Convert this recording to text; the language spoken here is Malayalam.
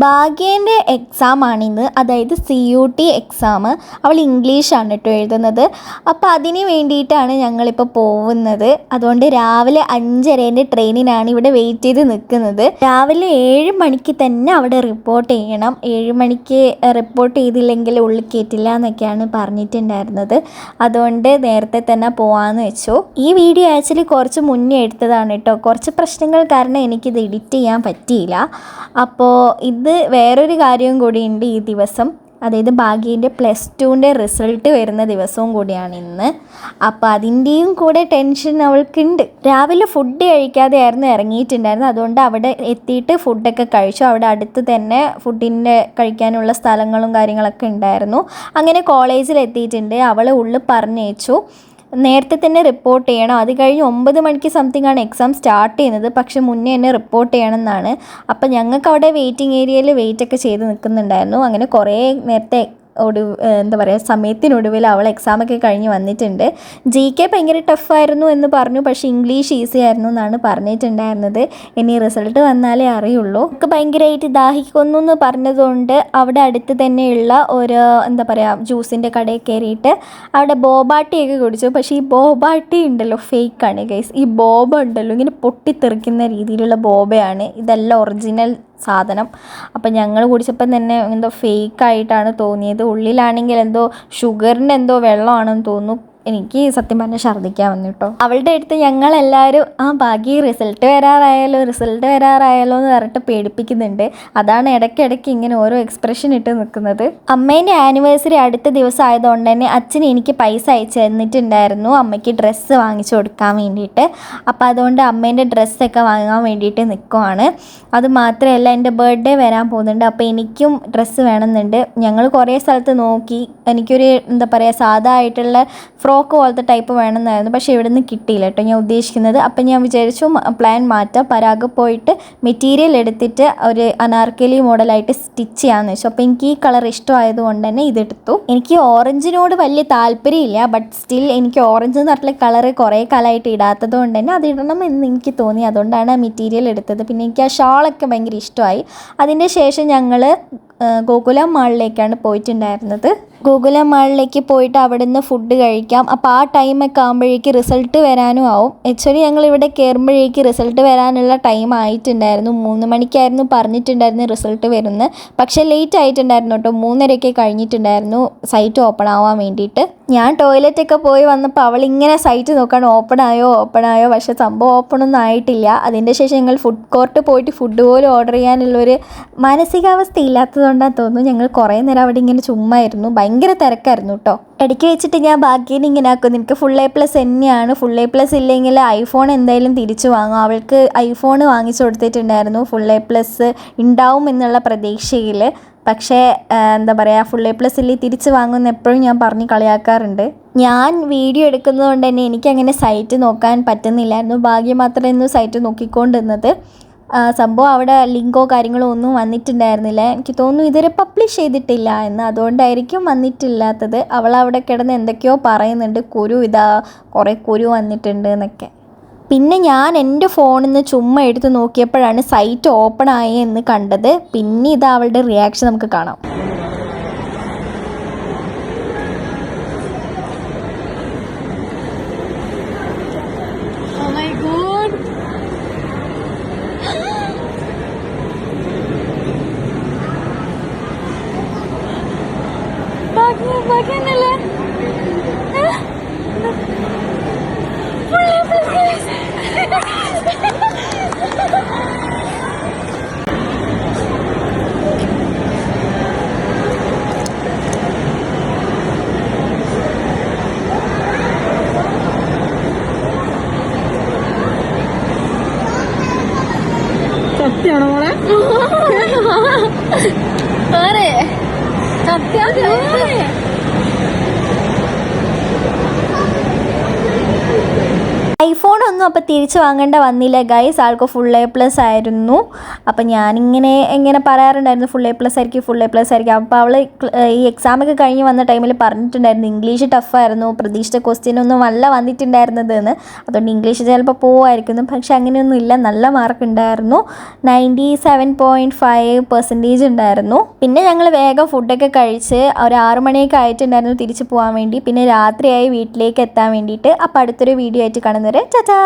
ഭാഗ്യേൻ്റെ എക്സാമാണിന്ന്, അതായത് CUT എക്സാം. അവൾ ഇംഗ്ലീഷാണ് കേട്ടോ എഴുതുന്നത്. അപ്പോൾ അതിന് വേണ്ടിയിട്ടാണ് ഞങ്ങളിപ്പോൾ പോകുന്നത്. അതുകൊണ്ട് രാവിലെ 5:30 ട്രെയിനിനാണ് ഇവിടെ വെയിറ്റ് ചെയ്ത് നിൽക്കുന്നത്. രാവിലെ 7 മണിക്ക് തന്നെ അവിടെ റിപ്പോർട്ട് ചെയ്യണം. 7 മണിക്ക് റിപ്പോർട്ട് ചെയ്തില്ലെങ്കിൽ ഉള്ളിൽ കയറ്റില്ല എന്നൊക്കെയാണ് പറഞ്ഞിട്ടുണ്ടായിരുന്നത്. അതുകൊണ്ട് നേരത്തെ തന്നെ പോകാമെന്ന് വെച്ചു. ഈ വീഡിയോ ആക്ച്വലി കുറച്ച് മുന്നേ എടുത്തതാണ് കേട്ടോ. കുറച്ച് പ്രശ്നങ്ങൾ കാരണം എനിക്കിത് എഡിറ്റ് ചെയ്യാൻ പറ്റിയില്ല. അപ്പോൾ ഇത് വേറൊരു കാര്യവും കൂടിയുണ്ട് ഈ ദിവസം. അതായത് ഭാഗ്യേൻ്റെ +2ൻ്റെ റിസൾട്ട് വരുന്ന ദിവസവും കൂടിയാണ് ഇന്ന്. അപ്പോൾ അതിൻ്റെയും കൂടെ ടെൻഷൻ അവൾക്കുണ്ട്. രാവിലെ ഫുഡ് കഴിക്കാതെയായിരുന്നു ഇറങ്ങിയിട്ടുണ്ടായിരുന്നു. അതുകൊണ്ട് അവിടെ എത്തിയിട്ട് ഫുഡൊക്കെ കഴിച്ചു. അവിടെ അടുത്ത് തന്നെ ഫുഡിൻ്റെ കഴിക്കാനുള്ള സ്ഥലങ്ങളും കാര്യങ്ങളൊക്കെ ഉണ്ടായിരുന്നു. അങ്ങനെ കോളേജിൽ എത്തിയിട്ടുണ്ട്. അവളെ ഉള്ളിൽ പറഞ്ഞയച്ചു. നേരത്തെ തന്നെ റിപ്പോർട്ട് ചെയ്യണം. അത് കഴിഞ്ഞ് 9 മണിക്ക് സംതിങ് ആണ് എക്സാം സ്റ്റാർട്ട് ചെയ്യുന്നത്. പക്ഷെ മുന്നേ തന്നെ റിപ്പോർട്ട് ചെയ്യണം എന്നാണ്. അപ്പം ഞങ്ങൾക്ക് അവിടെ വെയിറ്റിംഗ് ഏരിയയിൽ വെയിറ്റൊക്കെ ചെയ്ത് നിൽക്കുന്നുണ്ടായിരുന്നു. അങ്ങനെ കുറേ നേരത്തെ സമയത്തിനൊടുവിൽ അവൾ എക്സാമൊക്കെ കഴിഞ്ഞ് വന്നിട്ടുണ്ട്. GK ഭയങ്കര ടഫായിരുന്നു എന്ന് പറഞ്ഞു. പക്ഷേ ഇംഗ്ലീഷ് ഈസി ആയിരുന്നു എന്നാണ് പറഞ്ഞിട്ടുണ്ടായിരുന്നത്. ഇനി റിസൾട്ട് വന്നാലേ അറിയുള്ളൂ. നമുക്ക് ഭയങ്കരമായിട്ട് ദാഹിക്കുന്നു എന്ന് പറഞ്ഞതുകൊണ്ട് അവിടെ അടുത്ത് തന്നെയുള്ള ഒരു ജ്യൂസിൻ്റെ കടയിൽ കയറിയിട്ട് അവിടെ ബോബാട്ടിയൊക്കെ കുടിച്ചു. പക്ഷേ ഈ ബോബാട്ടി ഉണ്ടല്ലോ ഫേക്കാണ് ഗൈസ്. ഈ ബോബ ഉണ്ടല്ലോ ഇങ്ങനെ പൊട്ടിത്തെറിക്കുന്ന രീതിയിലുള്ള ബോബയാണ്. ഇതല്ല ഒറിജിനൽ സാധനം. അപ്പം ഞങ്ങൾ കുടിച്ചപ്പം തന്നെ എന്തോ ഫേക്കായിട്ടാണ് തോന്നിയത്. ഉള്ളിലാണെങ്കിൽ എന്തോ ഷുഗറിൻ്റെ എന്തോ വെള്ളമാണെന്ന് തോന്നുന്നു. എനിക്ക് സത്യം പറഞ്ഞാൽ ഛർദ്ദിക്കാൻ വന്നു കേട്ടോ. അവളുടെ അടുത്ത് ഞങ്ങളെല്ലാവരും ഭാഗ്യ റിസൾട്ട് വരാറായാലോ എന്ന് പറഞ്ഞിട്ട് പേടിപ്പിക്കുന്നുണ്ട്. അതാണ് ഇടയ്ക്കിടയ്ക്ക് ഇങ്ങനെ ഓരോ എക്സ്പ്രഷൻ ഇട്ട് നിൽക്കുന്നത്. അമ്മേൻ്റെ ആനിവേഴ്സറി അടുത്ത ദിവസം ആയതുകൊണ്ട് തന്നെ അച്ഛൻ എനിക്ക് പൈസ അയച്ചു തന്നിട്ടുണ്ടായിരുന്നു അമ്മയ്ക്ക് ഡ്രസ്സ് വാങ്ങിച്ചു കൊടുക്കാൻ വേണ്ടിയിട്ട്. അപ്പോൾ അതുകൊണ്ട് അമ്മേൻ്റെ ഡ്രസ്സൊക്കെ വാങ്ങാൻ വേണ്ടിയിട്ട് നിൽക്കുവാണ്. അത് മാത്രമല്ല എൻ്റെ ബർത്ത്ഡേ വരാൻ പോകുന്നുണ്ട്. അപ്പോൾ എനിക്കും ഡ്രസ്സ് വേണമെന്നുണ്ട്. ഞങ്ങൾ കുറേ സ്ഥലത്ത് നോക്കി. എനിക്കൊരു സാധാ ആയിട്ടുള്ള ഫ്രോക്ക് പോലത്തെ ടൈപ്പ് വേണമെന്നായിരുന്നു. പക്ഷേ ഇവിടെ നിന്ന് കിട്ടിയില്ല കേട്ടോ ഞാൻ ഉദ്ദേശിക്കുന്നത്. അപ്പം ഞാൻ വിചാരിച്ചു പ്ലാൻ മാറ്റാം. പരാഗ് പോയിട്ട് മെറ്റീരിയൽ എടുത്തിട്ട് ഒരു അനാർക്കലി മോഡലായിട്ട് സ്റ്റിച്ച് ചെയ്യാമെന്ന് വെച്ചു. അപ്പോൾ എനിക്ക് ഈ കളർ ഇഷ്ടമായതുകൊണ്ട് തന്നെ ഇതെടുത്തു. എനിക്ക് ഓറഞ്ചിനോട് വലിയ താല്പര്യമില്ല. ബട്ട് സ്റ്റിൽ എനിക്ക് ഓറഞ്ച് എന്ന് പറഞ്ഞിട്ടുള്ള കളർ കുറേ കാലമായിട്ട് ഇടാത്തത് കൊണ്ട് തന്നെ അതിടണം എന്ന് എനിക്ക് തോന്നി. അതുകൊണ്ടാണ് ആ മെറ്റീരിയൽ എടുത്തത്. പിന്നെ എനിക്ക് ആ ഷാളൊക്കെ ഭയങ്കര ഇഷ്ടമായി. അതിൻ്റെ ശേഷം ഞങ്ങൾ ഗോകുലം മാളിലേക്കാണ് പോയിട്ടുണ്ടായിരുന്നത്. ഗോകുലം മാളിലേക്ക് പോയിട്ട് അവിടെ നിന്ന് ഫുഡ് കഴിക്കാം. അപ്പോൾ ആ ടൈമൊക്കെ ആകുമ്പോഴേക്ക് റിസൾട്ട് വരാനും ആവും. ആക്ച്വലി ഞങ്ങൾ ഇവിടെ കയറുമ്പോഴേക്ക് റിസൾട്ട് വരാനുള്ള ടൈം ആയിട്ടുണ്ടായിരുന്നു. 3 മണിക്കായിരുന്നു പറഞ്ഞിട്ടുണ്ടായിരുന്നു റിസൾട്ട് വരുന്നത്. പക്ഷേ ലേറ്റ് ആയിട്ടുണ്ടായിരുന്നു കേട്ടോ. 3:30 കഴിഞ്ഞിട്ടുണ്ടായിരുന്നു സൈറ്റ് ഓപ്പൺ ആവാൻ വേണ്ടിയിട്ട്. ഞാൻ ടോയ്ലറ്റൊക്കെ പോയി വന്നപ്പോൾ അവളിങ്ങനെ സൈറ്റ് നോക്കാണ് ഓപ്പൺ ആയോ. പക്ഷേ സംഭവം ഓപ്പണൊന്നും ആയിട്ടില്ല. അതിൻ്റെ ശേഷം ഞങ്ങൾ ഫുഡ് കോർട്ട് പോയിട്ട് ഫുഡ് പോലും ഓർഡർ ചെയ്യാനുള്ളൊരു മാനസികാവസ്ഥ ഇല്ലാത്തതുകൊണ്ടാണ് തോന്നുന്നു ഞങ്ങൾ കുറേ നേരം അവിടെ ഇങ്ങനെ ചുമ്മാ ഇരുന്നു. ഭയങ്കര തിരക്കായിരുന്നു കേട്ടോ. ഇടയ്ക്ക് വെച്ചിട്ട് ഞാൻ ഭാഗ്യേനെ ഇങ്ങനെ ആക്കും, നിനക്ക് ഫുൾ A+ തന്നെയാണ്. ഫുൾ A+ ഇല്ലെങ്കിൽ ഐഫോൺ എന്തായാലും തിരിച്ചു വാങ്ങും. അവൾക്ക് ഐഫോൺ വാങ്ങിച്ചു കൊടുത്തിട്ടുണ്ടായിരുന്നു ഫുൾ A+ ഉണ്ടാവും എന്നുള്ള പ്രതീക്ഷയിൽ. പക്ഷേ ഫുൾ A+ ഇല്ലേ തിരിച്ച് വാങ്ങുമെന്ന് എപ്പോഴും ഞാൻ പറഞ്ഞ് കളിയാക്കാറുണ്ട്. ഞാൻ വീഡിയോ എടുക്കുന്നത് കൊണ്ട് തന്നെ എനിക്കങ്ങനെ സൈറ്റ് നോക്കാൻ പറ്റുന്നില്ലായിരുന്നു. ഭാഗ്യം മാത്രമായിരുന്നു സൈറ്റ് നോക്കിക്കൊണ്ടിരുന്നത്. സംഭവം അവിടെ ലിങ്കോ കാര്യങ്ങളോ ഒന്നും വന്നിട്ടുണ്ടായിരുന്നില്ല. എനിക്ക് തോന്നുന്നു ഇതുവരെ പബ്ലിഷ് ചെയ്തിട്ടില്ല എന്ന്. അതുകൊണ്ടായിരിക്കും വന്നിട്ടില്ലാത്തത്. അവളവിടെ കിടന്ന് എന്തൊക്കെയോ പറയുന്നുണ്ട്. കുറേ കുരു വന്നിട്ടുണ്ട് എന്നൊക്കെ. പിന്നെ ഞാൻ എൻ്റെ ഫോണിൽ നിന്ന് ചുമ്മാ എടുത്ത് നോക്കിയപ്പോഴാണ് സൈറ്റ് ഓപ്പൺ ആയി എന്ന് കണ്ടത്. പിന്നെ ഇത് അവളുടെ റിയാക്ഷൻ നമുക്ക് കാണാം. സത്യാണോ മോളെ? സത്യം. ഐഫോണൊന്നും അപ്പോൾ തിരിച്ച് വാങ്ങേണ്ട വന്നില്ല ഗൈസ്. ആൾക്ക് full A+ ആയിരുന്നു. അപ്പോൾ ഞാനിങ്ങനെ പറയാറുണ്ടായിരുന്നു full A+ ആയിരിക്കും. അപ്പോൾ അവൾ ഈ എക്സാമൊക്കെ കഴിഞ്ഞ് വന്ന ടൈമിൽ പറഞ്ഞിട്ടുണ്ടായിരുന്നു ഇംഗ്ലീഷ് ടഫായിരുന്നു, പ്രതീക്ഷിച്ച ക്വസ്റ്റ്യനൊന്നും അല്ല വന്നിട്ടുണ്ടായിരുന്നത് എന്ന്. അതുകൊണ്ട് ഇംഗ്ലീഷ് ചിലപ്പോൾ പോവായിരിക്കുന്നു. പക്ഷെ അങ്ങനെയൊന്നും ഇല്ല, നല്ല മാർക്ക് ഉണ്ടായിരുന്നു. 97.5% ഉണ്ടായിരുന്നു. പിന്നെ ഞങ്ങൾ വേഗം ഫുഡൊക്കെ കഴിച്ച് ഒരു 6 മണിയൊക്കെ ആയിട്ടുണ്ടായിരുന്നു തിരിച്ച് പോകാൻ വേണ്ടി. പിന്നെ രാത്രിയായി വീട്ടിലേക്ക് എത്താൻ വേണ്ടിയിട്ട്. അപ്പോൾ അടുത്തൊരു വീഡിയോ ആയിട്ട് കാണുന്നവരെ ടാറ്റാ.